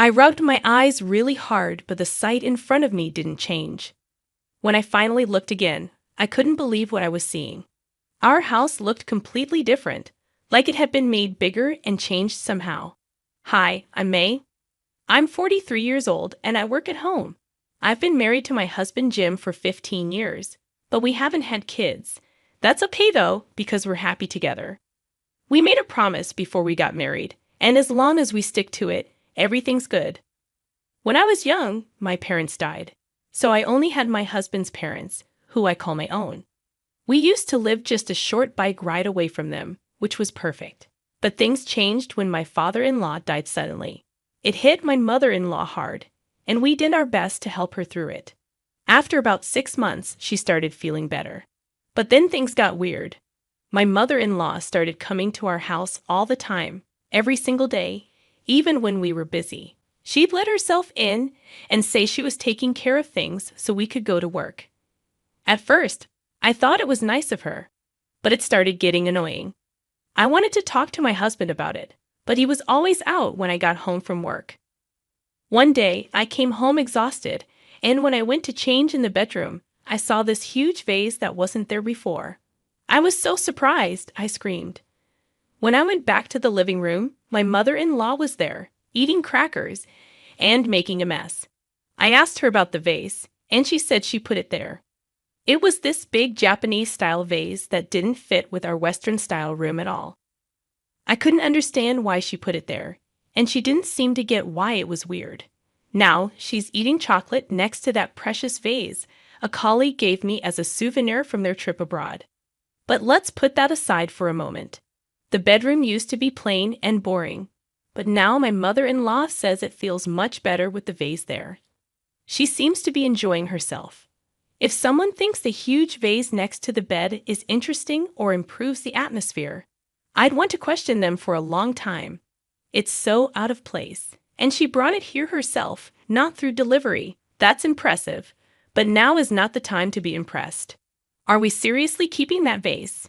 I rubbed my eyes really hard, but the sight in front of me didn't change. When I finally looked again, I couldn't believe what I was seeing. Our house looked completely different, like it had been made bigger and changed somehow. Hi, I'm May. I'm 43 years old and I work at home. I've been married to my husband Jim for 15 years, but we haven't had kids. That's okay though, because we're happy together. We made a promise before we got married, and as long as we stick to it, everything's good. When I was young, my parents died, so I only had my husband's parents, who I call my own. We used to live just a short bike ride away from them, which was perfect. But things changed when my father-in-law died suddenly. It hit my mother-in-law hard, and we did our best to help her through it. After about 6 months, she started feeling better. But then things got weird. My mother-in-law started coming to our house all the time, every single day, even when we were busy. She'd let herself in and say she was taking care of things so we could go to work. At first, I thought it was nice of her, but it started getting annoying. I wanted to talk to my husband about it, but he was always out when I got home from work. One day, I came home exhausted, and when I went to change in the bedroom, I saw this huge vase that wasn't there before. I was so surprised, I screamed. When I went back to the living room, my mother-in-law was there, eating crackers and making a mess. I asked her about the vase, and she said she put it there. It was this big Japanese-style vase that didn't fit with our Western-style room at all. I couldn't understand why she put it there, and she didn't seem to get why it was weird. Now, she's eating chocolate next to that precious vase a colleague gave me as a souvenir from their trip abroad. But let's put that aside for a moment. The bedroom used to be plain and boring, but now my mother-in-law says it feels much better with the vase there. She seems to be enjoying herself. If someone thinks the huge vase next to the bed is interesting or improves the atmosphere, I'd want to question them for a long time. It's so out of place. And she brought it here herself, not through delivery. That's impressive. But now is not the time to be impressed. Are we seriously keeping that vase?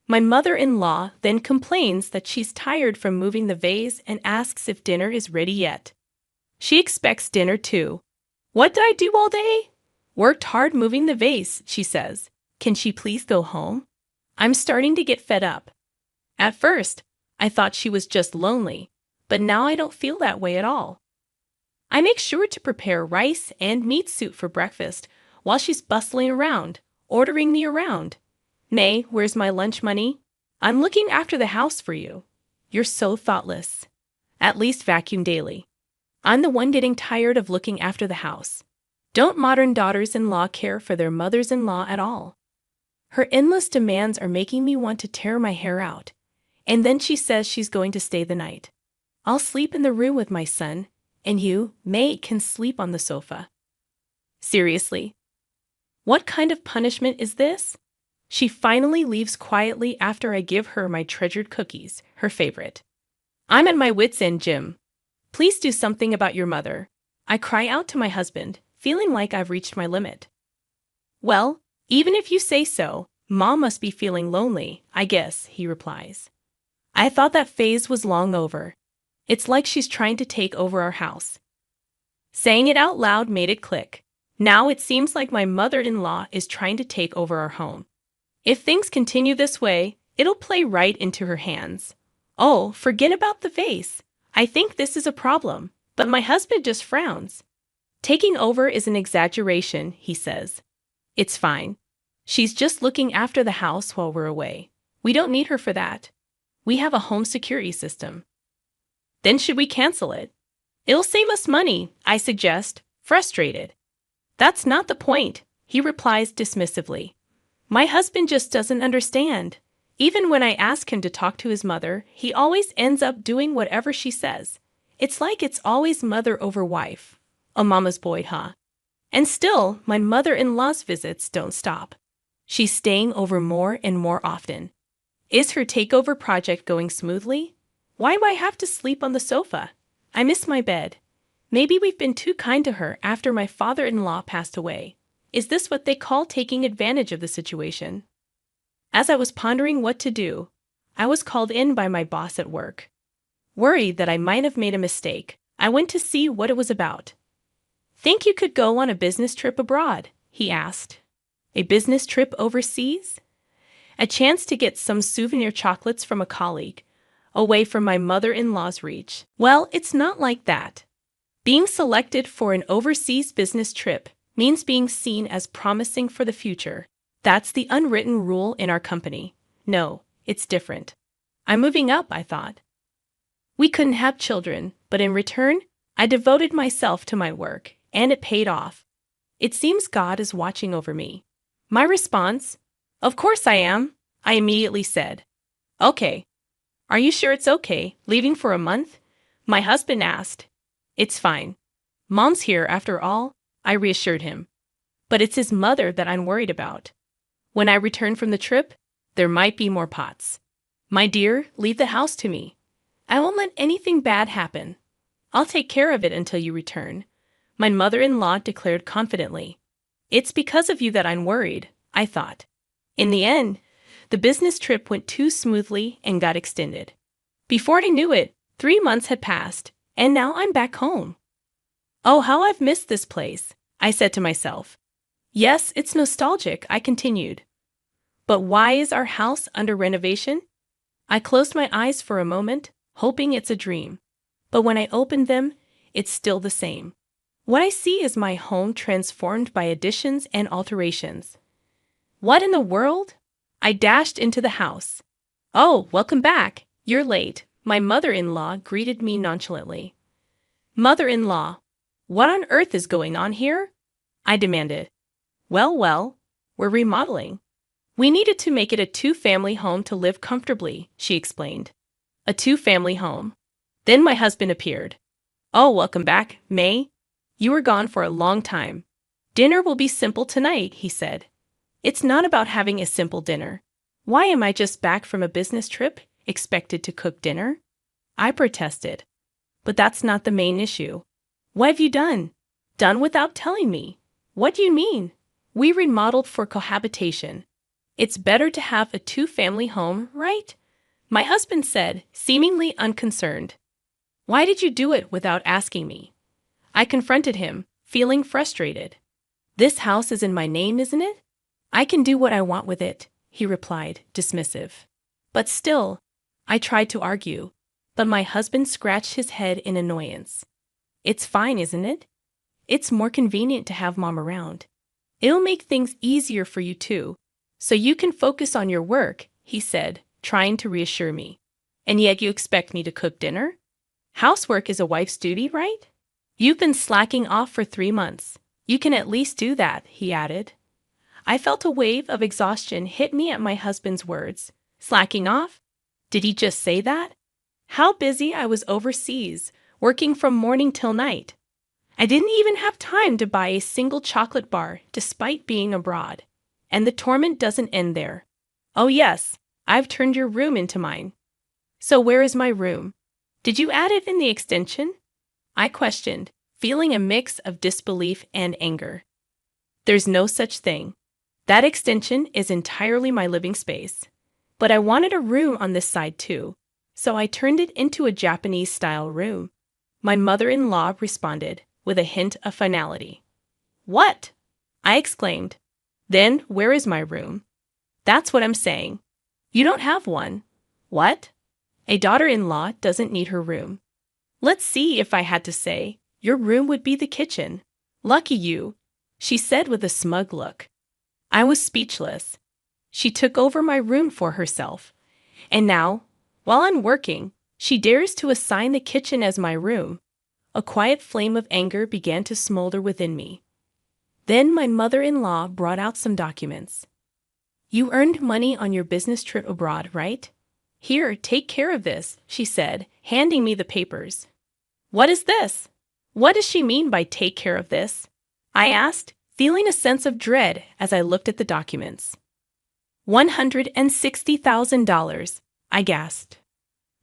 My mother-in-law then complains that she's tired from moving the vase and asks if dinner is ready yet. She expects dinner too. What did I do all day? Worked hard moving the vase, she says. Can she please go home? I'm starting to get fed up. At first, I thought she was just lonely, but now I don't feel that way at all. I make sure to prepare rice and meat soup for breakfast while she's bustling around, ordering me around. May, where's my lunch money? I'm looking after the house for you. You're so thoughtless. At least vacuum daily. I'm the one getting tired of looking after the house. Don't modern daughters-in-law care for their mothers-in-law at all? Her endless demands are making me want to tear my hair out. And then she says she's going to stay the night. I'll sleep in the room with my son, and you, May, can sleep on the sofa. Seriously? What kind of punishment is this? She finally leaves quietly after I give her my treasured cookies, her favorite. I'm at my wit's end, Jim. Please do something about your mother. I cry out to my husband, feeling like I've reached my limit. Well, even if you say so, Mom must be feeling lonely, I guess, he replies. I thought that phase was long over. It's like she's trying to take over our house. Saying it out loud made it click. Now it seems like my mother-in-law is trying to take over our home. If things continue this way, it'll play right into her hands. Oh, forget about the vase. I think this is a problem, but my husband just frowns. Taking over is an exaggeration, he says. It's fine. She's just looking after the house while we're away. We don't need her for that. We have a home security system. Then should we cancel it? It'll save us money, I suggest, frustrated. That's not the point, he replies dismissively. My husband just doesn't understand. Even when I ask him to talk to his mother, he always ends up doing whatever she says. It's like it's always mother over wife. A mama's boy, huh? And still, my mother-in-law's visits don't stop. She's staying over more and more often. Is her takeover project going smoothly? Why do I have to sleep on the sofa? I miss my bed. Maybe we've been too kind to her after my father-in-law passed away. Is this what they call taking advantage of the situation? As I was pondering what to do, I was called in by my boss at work. Worried that I might have made a mistake, I went to see what it was about. Think you could go on a business trip abroad? He asked. A business trip overseas? A chance to get some souvenir chocolates from a colleague, away from my mother-in-law's reach. Well, it's not like that. Being selected for an overseas business trip means being seen as promising for the future. That's the unwritten rule in our company. No, it's different. I'm moving up, I thought. We couldn't have children, but in return, I devoted myself to my work, and it paid off. It seems God is watching over me. My response, "Of course I am," I immediately said. "Okay. Are you sure it's okay, leaving for a month?" My husband asked. "It's fine. Mom's here after all," I reassured him. "But it's his mother that I'm worried about. When I return from the trip, there might be more pots. My dear, leave the house to me. I won't let anything bad happen. I'll take care of it until you return," my mother-in-law declared confidently. "It's because of you that I'm worried," I thought. In the end, the business trip went too smoothly and got extended. Before I knew it, 3 months had passed, and now I'm back home. "Oh, how I've missed this place," I said to myself. "Yes, it's nostalgic," I continued. "But why is our house under renovation?" I closed my eyes for a moment, hoping it's a dream. But when I opened them, it's still the same. What I see is my home transformed by additions and alterations. What in the world? I dashed into the house. "Oh, welcome back. You're late," my mother-in-law greeted me nonchalantly. "Mother-in-law, what on earth is going on here?" I demanded. Well, we're remodeling. We needed to make it a 2-family home to live comfortably," she explained. "A 2-family home." Then my husband appeared. "Oh, welcome back, May. You were gone for a long time. Dinner will be simple tonight," he said. "It's not about having a simple dinner. Why am I just back from a business trip, expected to cook dinner?" I protested. "But that's not the main issue. What have you done? Done without telling me? What do you mean?" "We remodeled for cohabitation. It's better to have a 2-family home, right?" my husband said, seemingly unconcerned. "Why did you do it without asking me?" I confronted him, feeling frustrated. "This house is in my name, isn't it? I can do what I want with it," he replied, dismissive. But still, I tried to argue, but my husband scratched his head in annoyance. "It's fine, isn't it? It's more convenient to have Mom around. It'll make things easier for you too, so you can focus on your work," he said, trying to reassure me. "And yet you expect me to cook dinner? Housework is a wife's duty, right? You've been slacking off for 3 months. You can at least do that," he added. I felt a wave of exhaustion hit me at my husband's words. Slacking off? Did he just say that? How busy I was overseas, working from morning till night. I didn't even have time to buy a single chocolate bar despite being abroad. And the torment doesn't end there. "Oh yes, I've turned your room into mine." "So where is my room? Did you add it in the extension?" I questioned, feeling a mix of disbelief and anger. "There's no such thing. That extension is entirely my living space. But I wanted a room on this side too, so I turned it into a Japanese-style room," my mother-in-law responded, with a hint of finality. "What?" I exclaimed. "Then where is my room?" "That's what I'm saying. You don't have one." "What?" "A daughter-in-law doesn't need her room. Let's see, if I had to say, your room would be the kitchen. Lucky you," she said with a smug look. I was speechless. She took over my room for herself. And now, while I'm working, she dares to assign the kitchen as my room. A quiet flame of anger began to smolder within me. Then my mother-in-law brought out some documents. "You earned money on your business trip abroad, right? Here, take care of this," she said, handing me the papers. "What is this? What does she mean by take care of this?" I asked, feeling a sense of dread as I looked at the documents. $160,000, I gasped.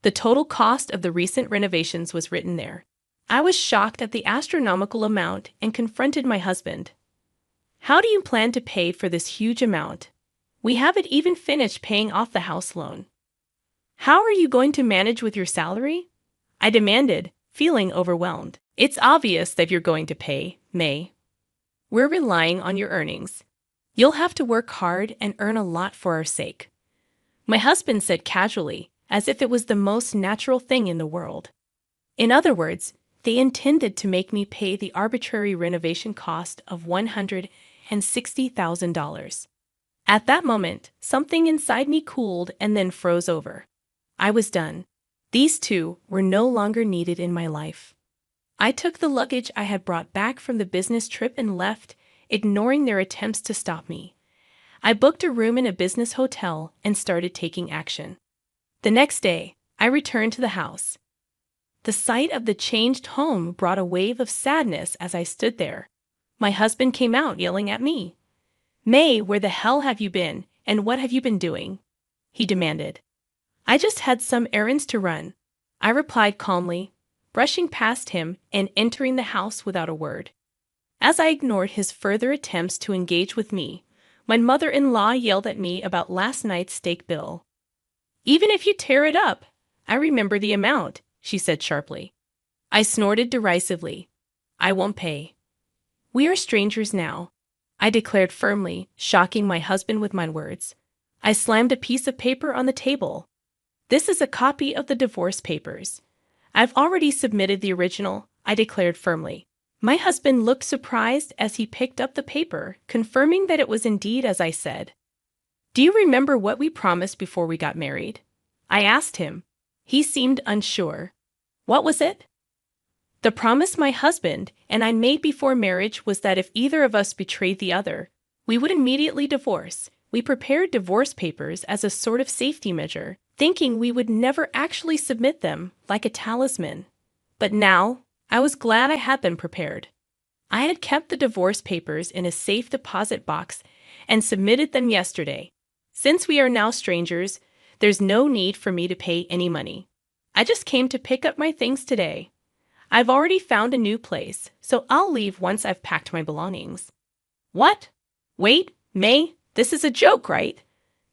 The total cost of the recent renovations was written there. I was shocked at the astronomical amount and confronted my husband. "How do you plan to pay for this huge amount? We haven't even finished paying off the house loan." "How are you going to manage with your salary?" I demanded, feeling overwhelmed. It's obvious that you're going to pay, May. We're relying on your earnings. You'll have to work hard and earn a lot for our sake. My husband said casually, as if it was the most natural thing in the world. In other words, they intended to make me pay the arbitrary renovation cost of $160,000. At that moment, something inside me cooled and then froze over. I was done. These two were no longer needed in my life. I took the luggage I had brought back from the business trip and left, ignoring their attempts to stop me. I booked a room in a business hotel and started taking action. The next day, I returned to the house. The sight of the changed home brought a wave of sadness as I stood there. My husband came out yelling at me. "May, where the hell have you been, and what have you been doing?" he demanded. "I just had some errands to run," I replied calmly, brushing past him and entering the house without a word. As I ignored his further attempts to engage with me, my mother-in-law yelled at me about last night's steak bill. "Even if you tear it up, I remember the amount," she said sharply. I snorted derisively. "I won't pay." "We are strangers now," I declared firmly, shocking my husband with my words. I slammed a piece of paper on the table. "This is a copy of the divorce papers. I've already submitted the original," I declared firmly. My husband looked surprised as he picked up the paper, confirming that it was indeed as I said. "Do you remember what we promised before we got married?" I asked him. He seemed unsure. "What was it?" "The promise my husband and I made before marriage was that if either of us betrayed the other, we would immediately divorce. We prepared divorce papers as a sort of safety measure, thinking we would never actually submit them, like a talisman. But now, I was glad I had them prepared. I had kept the divorce papers in a safe deposit box and submitted them yesterday. Since we are now strangers, there's no need for me to pay any money. I just came to pick up my things today. I've already found a new place, so I'll leave once I've packed my belongings." "What? Wait, May, this is a joke, right?"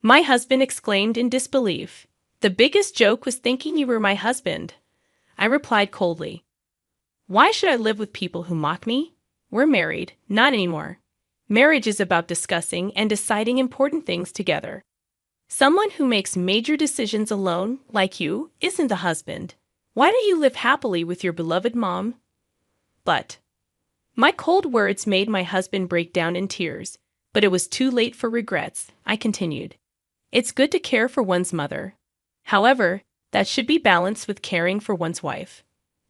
my husband exclaimed in disbelief. "The biggest joke was thinking you were my husband," I replied coldly. "Why should I live with people who mock me? We're married, not anymore. Marriage is about discussing and deciding important things together. Someone who makes major decisions alone, like you, isn't a husband. Why don't you live happily with your beloved mom?" But my cold words made my husband break down in tears, but it was too late for regrets. I continued. "It's good to care for one's mother. However, that should be balanced with caring for one's wife.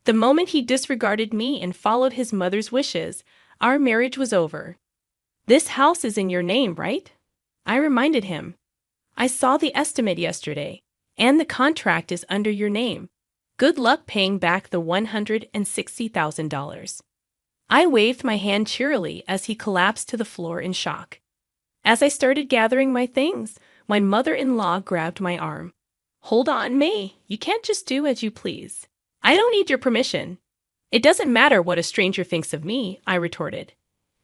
The moment he disregarded me and followed his mother's wishes, our marriage was over." "This house is in your name, right?" I reminded him. "I saw the estimate yesterday, and the contract is under your name. Good luck paying back the $160,000. I waved my hand cheerily as he collapsed to the floor in shock. As I started gathering my things, my mother-in-law grabbed my arm. "Hold on, May. You can't just do as you please. I don't need your permission." "It doesn't matter what a stranger thinks of me," I retorted.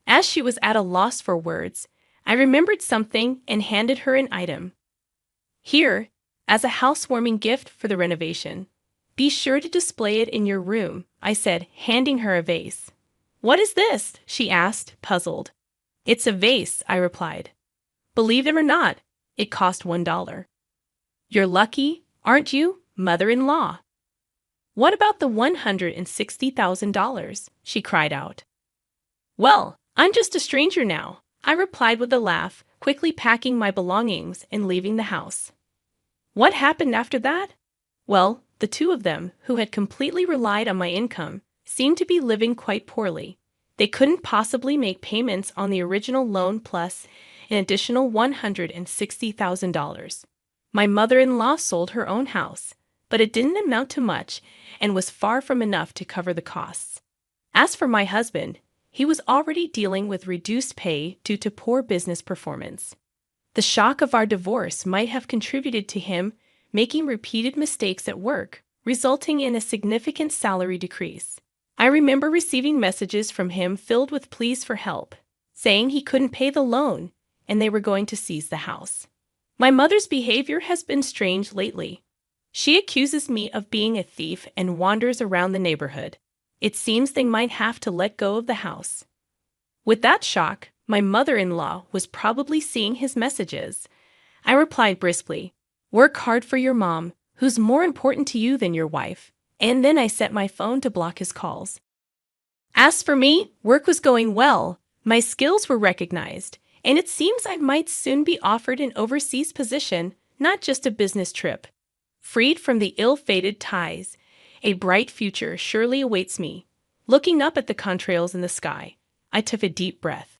As she was at a loss for words, I remembered something and handed her an item. "Here, as a housewarming gift for the renovation. Be sure to display it in your room," I said, handing her a vase. "What is this?" she asked, puzzled. "It's a vase," I replied. "Believe it or not, it cost $1. "You're lucky, aren't you, mother-in-law?" "What about the $160,000? She cried out. "Well, I'm just a stranger now," I replied with a laugh, quickly packing my belongings and leaving the house. What happened after that? Well, the two of them, who had completely relied on my income, seemed to be living quite poorly. They couldn't possibly make payments on the original loan plus an additional $160,000. My mother-in-law sold her own house, but it didn't amount to much and was far from enough to cover the costs. As for my husband, he was already dealing with reduced pay due to poor business performance. The shock of our divorce might have contributed to him making repeated mistakes at work, resulting in a significant salary decrease. I remember receiving messages from him filled with pleas for help, saying he couldn't pay the loan and they were going to seize the house. My mother's behavior has been strange lately. She accuses me of being a thief and wanders around the neighborhood. It seems they might have to let go of the house. With that shock, my mother-in-law was probably seeing his messages. I replied briskly, "Work hard for your mom, who's more important to you than your wife." And then I set my phone to block his calls. As for me, work was going well. My skills were recognized, and it seems I might soon be offered an overseas position, not just a business trip. Freed from the ill-fated ties, a bright future surely awaits me. Looking up at the contrails in the sky, I took a deep breath.